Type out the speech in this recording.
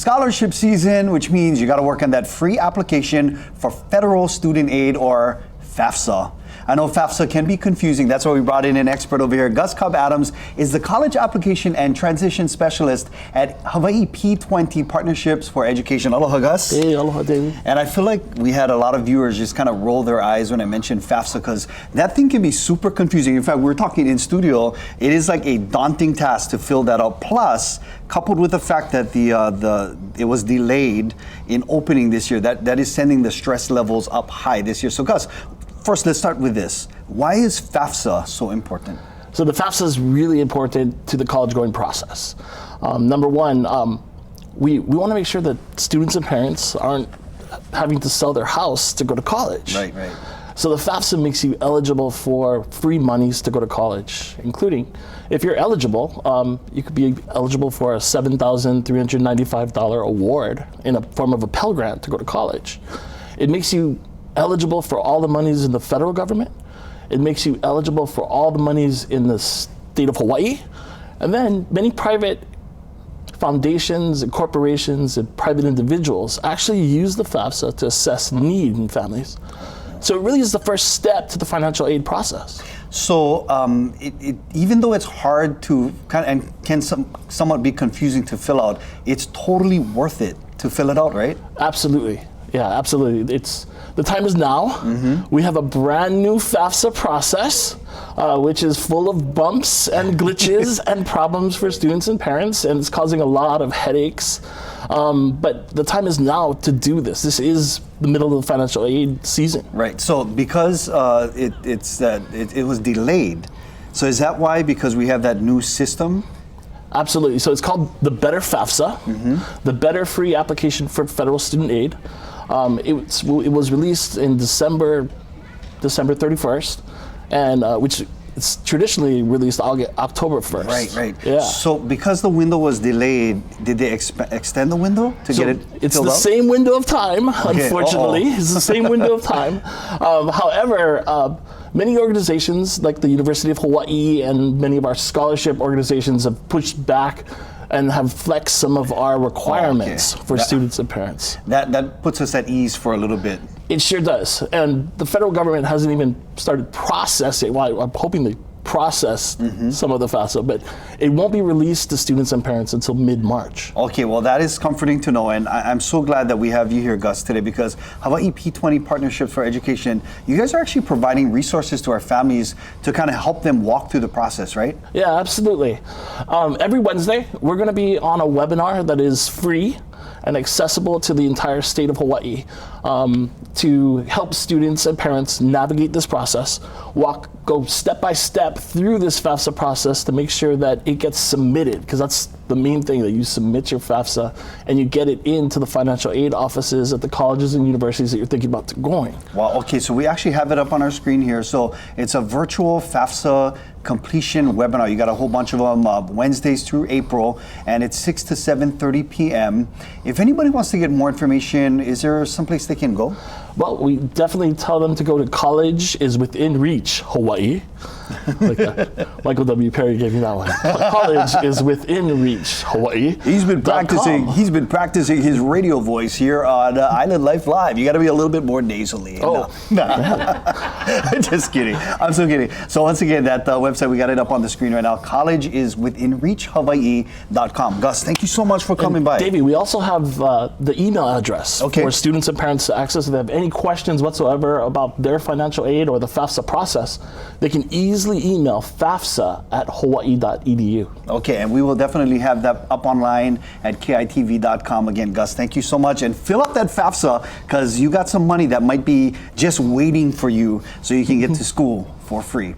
scholarship season, which means you got to work on that free application for federal student aid, or FAFSA. I know FAFSA can be confusing. That's why we brought in an expert over here. Gus Cobb-Adams is the College Application and Transition Specialist at Hawaii P20 Partnerships for Education. Aloha, Gus. Hey, aloha, David. And I feel like we had a lot of viewers just kind of roll their eyes when I mentioned FAFSA, because that thing can be super confusing. In fact, we were talking in studio, it is like a daunting task to fill that out. Plus, coupled with the fact that it was delayed in opening this year, that is sending the stress levels up high this year. So Gus, first, let's start with this. Why is FAFSA so important? So the FAFSA is really important to the college going process. Number one, we want to make sure that students and parents aren't having to sell their house to go to college. Right. So the FAFSA makes you eligible for free monies to go to college, including, if you're eligible, you could be eligible for a $7,395 award in a form of a Pell Grant to go to college. It makes you eligible for all the monies in the federal government. It makes you eligible for all the monies in the state of Hawaii. And then many private foundations and corporations and private individuals actually use the FAFSA to assess need in families. So it really is the first step to the financial aid process. So even though it's hard to and can somewhat be confusing to fill out, it's totally worth it to fill it out, right? Absolutely. Yeah, absolutely. The time is now. Mm-hmm. We have a brand new FAFSA process, which is full of bumps and glitches and problems for students and parents, and it's causing a lot of headaches. But the time is now to do this. This is the middle of the financial aid season. Right. So because it was delayed, so is that why? Because we have that new system? Absolutely. So it's called the Better FAFSA, the Better Free Application for Federal Student Aid. It was released in December 31st, and which it's traditionally released October 1st. Right. Yeah. So because the window was delayed, did they extend the window to get it It's filled the out? same window of time, unfortunately. Uh-oh. It's the same window of time. However, many organizations like the University of Hawaii and many of our scholarship organizations have pushed back and have flexed some of our requirements for students and parents. That puts us at ease for a little bit. It sure does. And the federal government hasn't even started processing. Well, I'm hoping they process some of the FAFSA, but it won't be released to students and parents until mid-March. Okay, well, that is comforting to know, and I'm so glad that we have you here, Gus, today, because Hawaii P20 Partnerships for Education, you guys are actually providing resources to our families to kind of help them walk through the process, right? Yeah, absolutely. Every Wednesday, we're going to be on a webinar that is free and accessible to the entire state of Hawaii to help students and parents navigate this process, go step by step through this FAFSA process to make sure that it gets submitted, because that's the main thing, that you submit your FAFSA and you get it into the financial aid offices at the colleges and universities that you're thinking about going. Well, okay, so we actually have it up on our screen here. So it's a virtual FAFSA completion webinar. You got a whole bunch of them Wednesdays through April, and it's 6 to 7:30 p.m. If anybody wants to get more information, is there someplace they can go? Well, we definitely tell them to go to College is Within Reach, Hawaii. Like Michael W. Perry gave me that one. College is Within Reach, Hawaii. He's been practicing his radio voice here on Island Life Live. You got to be a little bit more nasally. Oh. No. Just kidding. I'm so kidding. So once again, that website, we got it up on the screen right now. collegewithinreachhawaii.com. Gus, thank you so much for coming by. Davey, we also have the email address for students and parents to access. If they have any questions whatsoever about their financial aid or the FAFSA process, they can easily email fafsa@hawaii.edu. Okay, and we will definitely have that up online at kitv.com. Again, Gus, thank you so much. And fill up that FAFSA, because you got some money that might be just waiting for you so you can get to school for free.